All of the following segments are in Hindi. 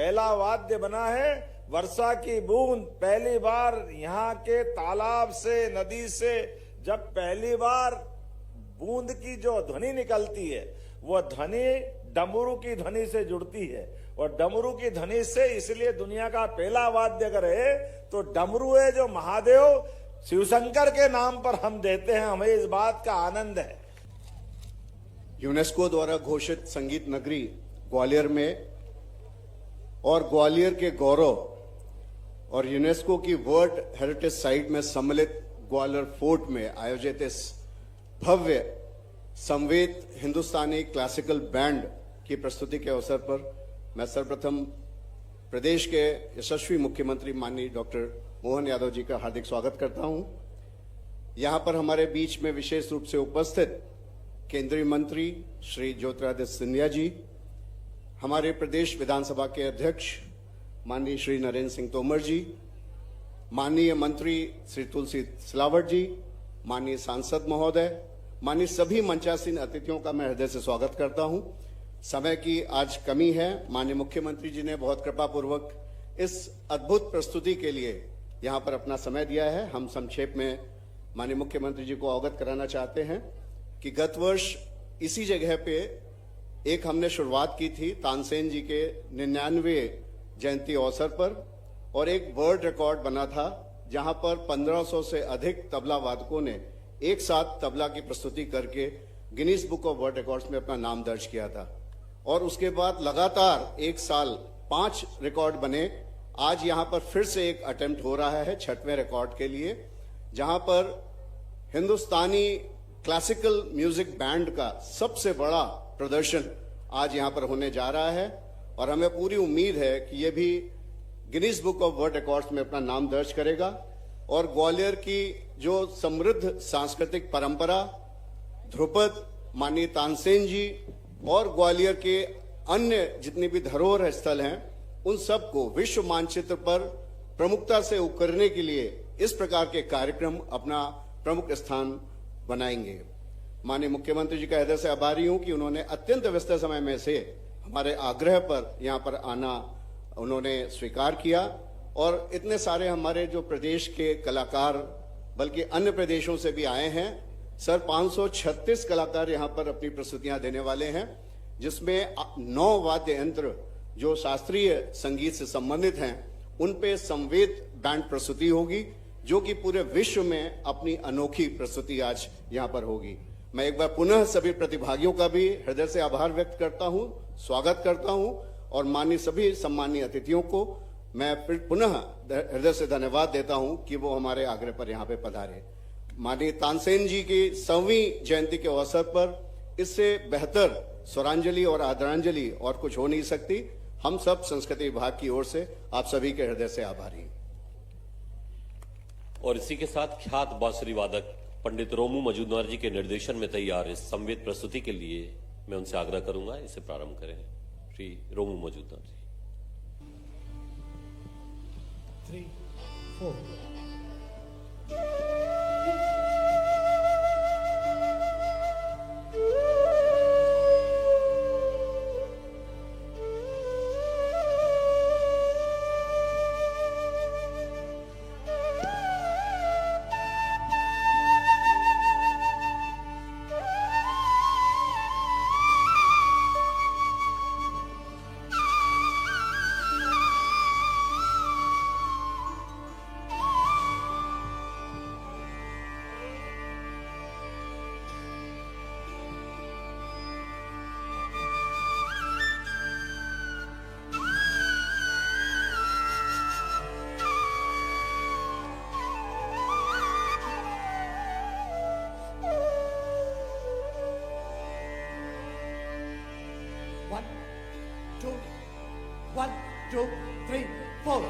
पहला वाद्य बना है। वर्षा की बूंद पहली बार यहाँ के तालाब से, नदी से जब पहली बार बूंद की जो ध्वनि निकलती है, वो ध्वनि डमरू की ध्वनि से जुड़ती है। और डमरू की ध्वनि से, इसलिए दुनिया का पहला वाद्य अगर है तो डमरू है, जो महादेव शिवशंकर के नाम पर हम देते हैं। हमें इस बात का आनंद है। यूनेस्को द्वारा घोषित संगीत नगरी ग्वालियर में और ग्वालियर के गौरव और यूनेस्को की वर्ल्ड हेरिटेज साइट में सम्मिलित ग्वालियर फोर्ट में आयोजित इस भव्य संवेद हिंदुस्तानी क्लासिकल बैंड की प्रस्तुति के अवसर पर मैं सर्वप्रथम प्रदेश के यशस्वी मुख्यमंत्री माननीय डॉक्टर मोहन यादव जी का हार्दिक स्वागत करता हूं। यहां पर हमारे बीच में विशेष रूप से उपस्थित केंद्रीय मंत्री श्री ज्योतिरादित्य सिंधिया जी, हमारे प्रदेश विधानसभा के अध्यक्ष माननीय श्री नरेंद्र सिंह तोमर जी, माननीय मंत्री श्री तुलसी सिलावट जी, माननीय सांसद महोदय, माननीय सभी मंचासीन अतिथियों का मैं हृदय से स्वागत करता हूं। समय की आज कमी है। माननीय मुख्यमंत्री जी ने बहुत कृपापूर्वक इस अद्भुत प्रस्तुति के लिए यहां पर अपना समय दिया है। हम संक्षेप में माननीय मुख्यमंत्री जी को अवगत कराना चाहते हैं कि गत वर्ष इसी जगह पे एक हमने शुरुआत की थी तानसेन जी के 99वें जयंती अवसर पर, और एक वर्ल्ड रिकॉर्ड बना था जहां पर 1500 से अधिक तबला वादकों ने एक साथ तबला की प्रस्तुति करके Guinness book of world records में अपना नाम दर्ज किया था। और उसके बाद लगातार एक साल 5 रिकॉर्ड बने। आज यहां पर फिर से एक अटेम्प्ट हो रहा है 6वें रिकॉर्ड के लिए, जहां पर हिंदुस्तानी क्लासिकल म्यूजिक बैंड का सबसे बड़ा प्रदर्शन आज यहां पर होने जा रहा है। और हमें पूरी उम्मीद है कि यह भी Guinness book of world records में अपना नाम दर्ज करेगा। और ग्वालियर की जो समृद्ध सांस्कृतिक परंपरा, ध्रुपद, माननीय तानसेन जी और ग्वालियर के अन्य जितनी भी धरोहर स्थल हैं, उन सबको विश्व मानचित्र पर प्रमुखता से उकरने के लिए इस प्रकार के कार्यक्रम अपना प्रमुख स्थान बनाएंगे। माननीय मुख्यमंत्री जी का हृदय से आभारी हूं कि उन्होंने अत्यंत व्यस्त समय में से हमारे आग्रह पर यहां पर आना उन्होंने स्वीकार किया। और इतने सारे हमारे जो प्रदेश के कलाकार, बल्कि अन्य प्रदेशों से भी आए हैं। सर 536 कलाकार यहां पर अपनी प्रस्तुतियां देने वाले हैं, जिसमें 9 वाद्य यंत्र जो शास्त्रीय संगीत से संबंधित हैं उन पे संवेद बैंड प्रस्तुति होगी, जो कि पूरे विश्व में अपनी अनोखी प्रस्तुति आज यहां पर होगी। मैं एक बार पुनः सभी प्रतिभागियों का भी हृदय से आभार व्यक्त करता हूं, स्वागत करता हूं, और माननीय सभी सम्मानीय अतिथियों को मैं फिर पुनः हृदय से धन्यवाद देता हूं कि वो हमारे आग्रह पर यहां पे पधारे। माननीय तानसेन जी की 100वीं जयंती के अवसर पर इससे बेहतर स्वरांजलि और आदरांजलि और कुछ हो नहीं सकती। हम सब संस्कृति विभाग की ओर से आप सभी के हृदय से आभारी हैं। और इसी के साथ ख्यात बांसुरी वादक पंडित रोमू मजूमदार जी के निर्देशन में तैयार इस संवेद प्रस्तुति के लिए मैं उनसे आग्रह करूंगा इसे प्रारंभ करें। श्री रोमू मजूमदार जी। 3, 4 1, 2, 1, 2, 3, 4.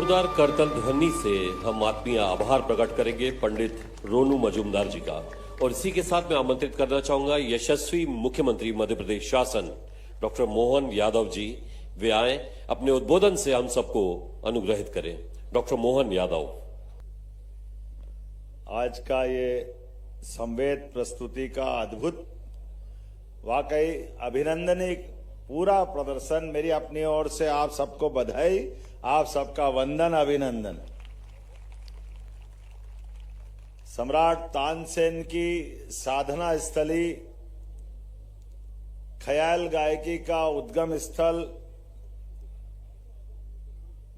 जोरदार करतल ध्वनि से हम आत्मीय आभार प्रकट करेंगे पंडित रोनू मजूमदार जी का। और इसी के साथ मैं आमंत्रित करना चाहूंगा यशस्वी मुख्यमंत्री मध्य प्रदेश शासन डॉक्टर मोहन यादव जी, वे आए अपने उद्बोधन से हम सबको अनुग्रहित करें। डॉक्टर मोहन यादव। आज का ये संवेद प्रस्तुति का अद्भुत, वाकई अभिनंदनीय पूरा प्रदर्शन, मेरी अपनी ओर से आप सबको बधाई, आप सबका वंदन, अभिनंदन। सम्राट तानसेन की साधना स्थली, ख्याल गायकी का उद्गम स्थल,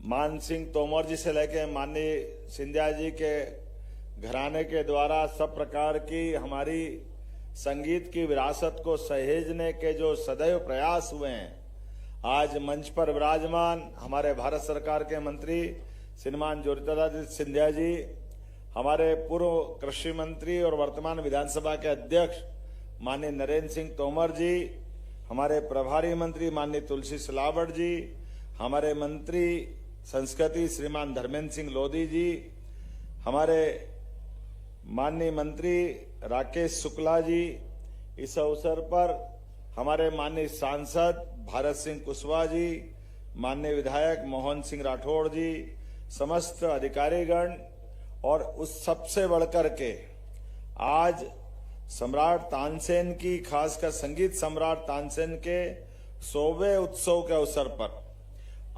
मान सिंह तोमर जी से लेके माननीय सिंधिया जी के घराने के द्वारा सब प्रकार की हमारी संगीत की विरासत को सहेजने के जो सदैव प्रयास हुए हैं, आज मंच पर विराजमान हमारे भारत सरकार के मंत्री श्रीमान ज्योतिरादित्य सिंधिया जी, हमारे पूर्व कृषि मंत्री और वर्तमान विधानसभा के अध्यक्ष माननीय नरेंद्र सिंह तोमर जी, हमारे प्रभारी मंत्री माननीय तुलसी सिलावट जी, हमारे मंत्री संस्कृति श्रीमान धर्मेंद्र सिंह लोधी जी, हमारे माननीय मंत्री राकेश शुक्ला जी, इस अवसर पर हमारे माननीय सांसद भारत सिंह कुशवाहा जी, माननीय विधायक मोहन सिंह राठौड़ जी, समस्त अधिकारीगण, और उस सबसे बढ़कर के आज सम्राट तानसेन की, खासकर संगीत सम्राट तानसेन के 100वें उत्सव के अवसर पर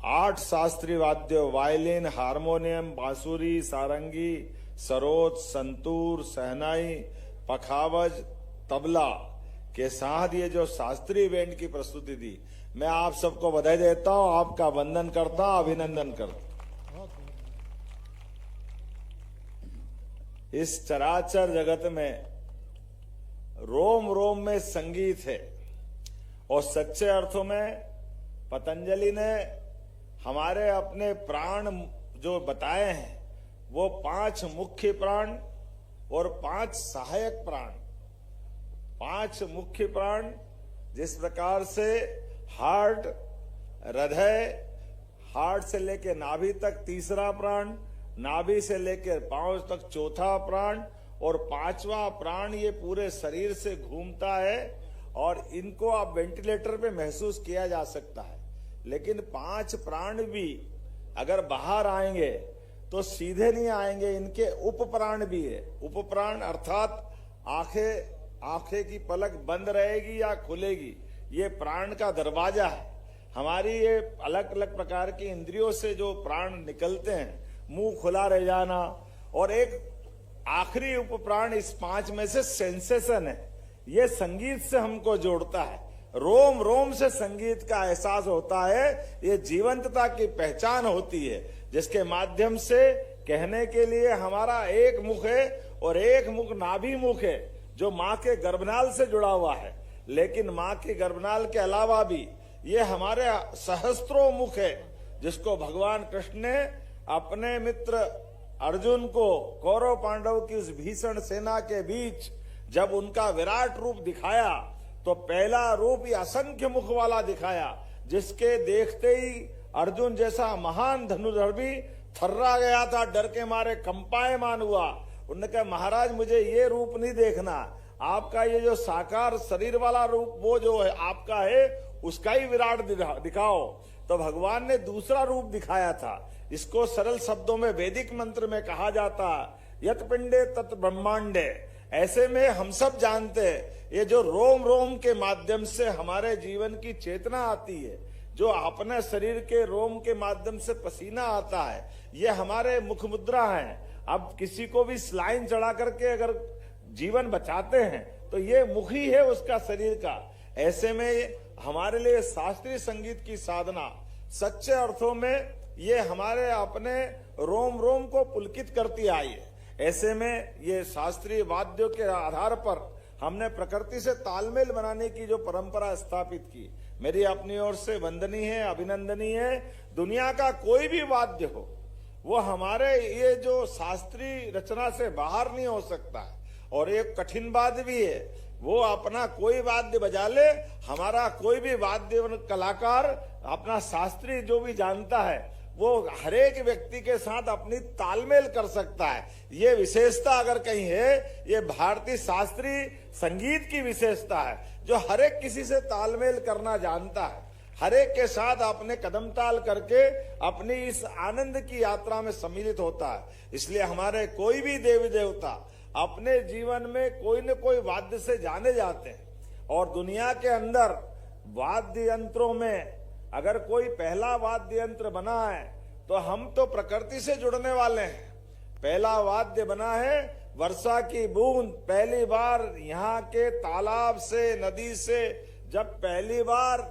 8 शास्त्रीय वाद्यों, वायलिन, हारमोनियम, बांसुरी, सारंगी, सरोद, संतूर, सहनाई, पखावज, तबला के साथ ये जो शास्त्रीय बैंड की प्रस्तुति दी, मैं आप सबको बधाई देता हूं, आपका वंदन करता हूं, अभिनंदन करता हूं। इस चराचर जगत में रोम रोम में संगीत है, और सच्चे अर्थों में पतंजलि ने हमारे अपने प्राण जो बताए हैं, वो 5 मुख्य प्राण और 5 सहायक प्राण। 5 मुख्य प्राण जिस प्रकार से हार्ट, हृदय, हार्ट से लेकर नाभि तक तीसरा प्राण, नाभि से लेकर पांव तक चौथा प्राण, और 5वां प्राण ये पूरे शरीर से घूमता है, और इनको आप वेंटिलेटर पे महसूस किया जा सकता है। लेकिन 5 प्राण भी अगर बाहर आएंगे तो सीधे नहीं आएंगे, इनके उप प्राण भी है। उप प्राण अर्थात आंखें की पलक बंद रहेगी या खुलेगी, ये प्राण का दरवाजा है। हमारी ये अलग अलग प्रकार की इंद्रियों से जो प्राण निकलते हैं, मुंह खुला रह जाना, और एक आखिरी उप प्राण इस 5 में से सेंसेशन है, ये संगीत से हमको जोड़ता है। रोम रोम से संगीत का एहसास होता है, ये जीवंतता की पहचान होती है, जिसके माध्यम से कहने के लिए हमारा एक मुख है, और एक मुख नाभि मुख है जो मां के गर्भनाल से जुड़ा हुआ है। लेकिन मां के गर्भनाल के अलावा भी ये हमारे सहस्त्रों मुख है, जिसको भगवान कृष्ण ने अपने मित्र अर्जुन को कौरव पांडव की उस भीषण सेना के बीच जब उनका विराट रूप दिखाया, तो पहला रूप ये असंख्य मुख वाला दिखाया, जिसके देखते ही अर्जुन जैसा महान धनुर्धर भी थर्रा गया था, डर के मारे कंपायमान हुआ। उन्होंने कहा महाराज मुझे ये रूप नहीं देखना, आपका ये जो साकार शरीर वाला रूप वो जो है आपका है, उसका ही विराट दिखाओ। तो भगवान ने दूसरा रूप दिखाया था। इसको सरल शब्दों में वैदिक मंत्र में कहा जाता यत पिंडे तत् ब्रह्मांडे। ऐसे में हम सब जानते हैं, ये जो रोम रोम के माध्यम से हमारे जीवन की चेतना आती है, जो अपने शरीर के रोम के माध्यम से पसीना आता है, ये हमारे मुख मुद्रा है। अब किसी को भी स्लाइन चढ़ा करके अगर जीवन बचाते हैं तो ये मुख ही है उसका शरीर का। ऐसे में हमारे लिए शास्त्रीय संगीत की साधना सच्चे अर्थों में ये हमारे अपने रोम रोम को पुलकित करती आई है। ऐसे में ये शास्त्रीय वाद्यों के आधार पर हमने प्रकृति से तालमेल बनाने की जो परंपरा स्थापित की, मेरी अपनी ओर से वंदनीय है, अभिनंदनीय है। दुनिया का कोई भी वाद्य हो, वो हमारे ये जो शास्त्रीय रचना से बाहर नहीं हो सकता है। और एक कठिन बात भी है, वो अपना कोई वाद्य बजा ले, हमारा कोई भी वाद्य कलाकार अपना शास्त्रीय जो भी जानता है वो हरेक व्यक्ति के साथ अपनी तालमेल कर सकता है। ये विशेषता अगर कहीं है, ये भारतीय शास्त्रीय संगीत की विशेषता है, जो हरेक किसी से तालमेल करना जानता है, हरेक के साथ अपने कदम ताल करके अपनी इस आनंद की यात्रा में सम्मिलित होता है। इसलिए हमारे कोई भी देवी देवता अपने जीवन में कोई न कोई वाद्य से जाने जाते हैं, और दुनिया के अंदर वाद्य यंत्रों में अगर कोई पहला वाद्य यंत्र बना है तो हम तो प्रकृति से जुड़ने वाले हैं। पहला वाद्य बना है वर्षा की बूंद। पहली बार यहाँ के तालाब से, नदी से जब पहली बार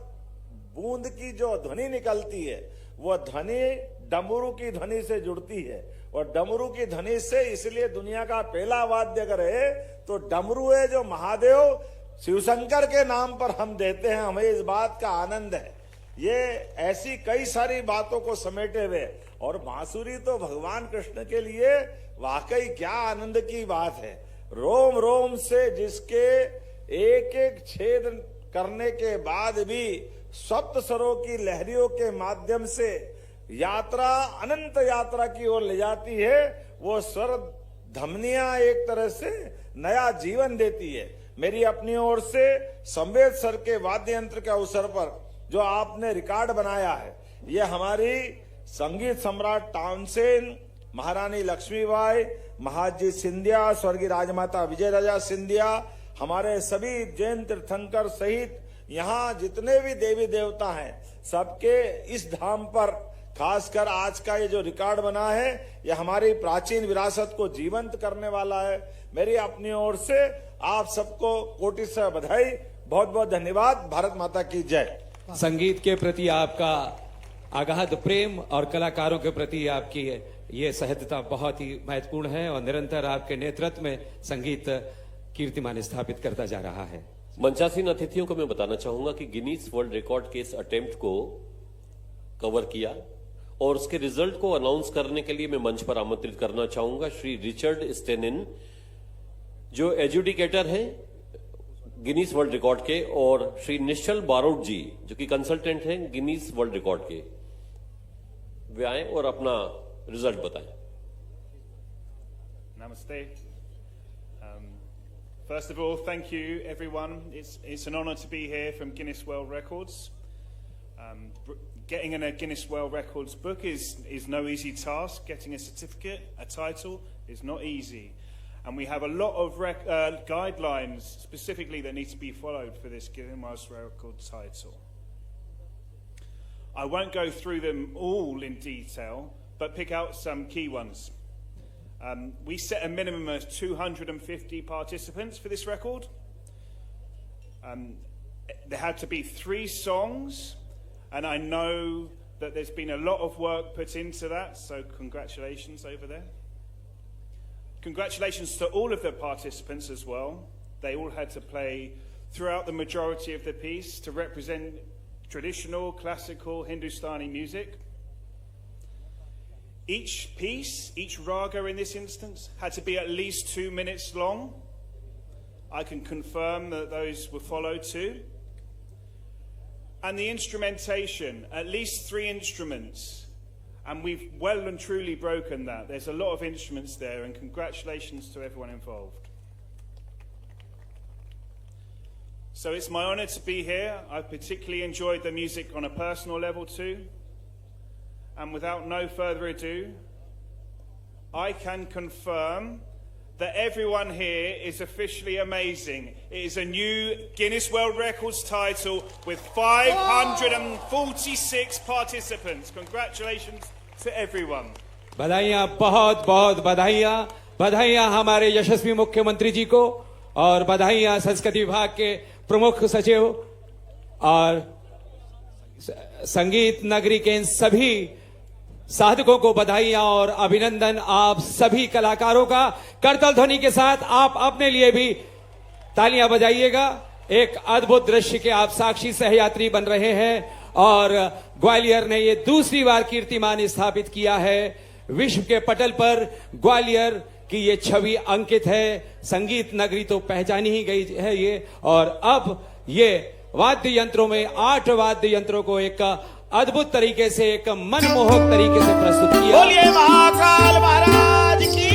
बूंद की जो ध्वनि निकलती है, वो ध्वनि डमरू की ध्वनि से जुड़ती है, और डमरू की ध्वनि से, इसलिए दुनिया का पहला वाद्य अगर है तो डमरू है, जो महादेव शिवशंकर के नाम पर हम देते हैं। हमें इस बात का आनंद है। ये ऐसी कई सारी बातों को समेटे हुए, और बांसुरी तो भगवान कृष्ण के लिए वाकई क्या आनंद की बात है। रोम रोम से जिसके एक एक छेद करने के बाद भी सप्त स्वरों की लहरियों के माध्यम से यात्रा, अनंत यात्रा की ओर ले जाती है, वो स्वर धमनियां एक तरह से नया जीवन देती है। मेरी अपनी ओर से संवेद सर के वाद्य यंत्र के अवसर पर जो आपने रिकॉर्ड बनाया है, ये हमारी संगीत सम्राट तानसेन, महारानी लक्ष्मीबाई, महाजी सिंधिया, स्वर्गीय राजमाता विजय राजा सिंधिया, हमारे सभी जैन तीर्थंकर सहित यहाँ जितने भी देवी देवता हैं, सबके इस धाम पर खासकर आज का ये जो रिकॉर्ड बना है, ये हमारी प्राचीन विरासत को जीवंत करने वाला है। मेरी अपनी ओर से आप सबको कोटि से बधाई, बहुत बहुत धन्यवाद। भारत माता की जय। संगीत के प्रति आपका अगाध प्रेम और कलाकारों के प्रति आपकी ये सहजता बहुत ही महत्वपूर्ण है, और निरंतर आपके नेतृत्व में संगीत कीर्तिमान स्थापित करता जा रहा है। मंचासीन अतिथियों को मैं बताना चाहूंगा कि गिनीज वर्ल्ड रिकॉर्ड के इस अटेम्प्ट को कवर किया, और उसके रिजल्ट को अनाउंस करने के लिए मैं मंच पर आमंत्रित करना चाहूंगा श्री रिचर्ड स्टेनिन, जो एजुडिकेटर हैं गिनीज वर्ल्ड रिकॉर्ड के, और श्री निश्चल बारोट जी, जो कि कंसल्टेंट हैं गिनीज वर्ल्ड रिकॉर्ड के। वे आए और अपना रिजल्ट बताएं। Namaste. First of all, thank you everyone. It's an honor to be here from Guinness World Records. Getting in a Guinness World Records book is no easy task. Getting a certificate, a title, is not easy. And we have a lot of guidelines specifically that need to be followed for this Guinness World Records title. I won't go through them all in detail, but pick out some key ones. We set a minimum of 250 participants for this record. There had to be 3 songs, and I know that there's been a lot of work put into that, so congratulations over there. Congratulations to all of the participants as well. They all had to play throughout the majority of the piece to represent traditional, classical, Hindustani music. Each piece, each raga in this instance, had to be at least 2 minutes long. I can confirm that those were followed too. And the instrumentation, at least 3 instruments. And we've well and truly broken that. There's a lot of instruments there, and congratulations to everyone involved. So it's my honor to be here. I've particularly enjoyed the music on a personal level too. And without no further ado, I can confirm that everyone here is officially amazing. It is a new Guinness World Records title with 546 participants. Congratulations to everyone. बधाइयां, बहुत बहुत बधाइयां। बधाइयां हमारे यशस्वी मुख्यमंत्री जी को, और बधाइयां संस्कृति विभाग के प्रमुख सचिव और संगीत नगरी के इन सभी साधकों को बधाइयां और अभिनंदन। आप सभी कलाकारों का करताल ध्वनि के साथ आप अपने लिए भी तालियां बजाइएगा। एक अद्भुत दृश्य के आप साक्षी सहयात्री बन रहे हैं, और ग्वालियर ने ये दूसरी बार कीर्तिमान स्थापित किया है। विश्व के पटल पर ग्वालियर की ये छवि अंकित है। संगीत नगरी तो पहचानी ही गई है ये, और अब ये वाद्य यंत्रों में 8 वाद्य यंत्रों को एक अद्भुत तरीके से, एक मनमोहक तरीके से प्रस्तुत किया। बोलिए महाकाल महाराज की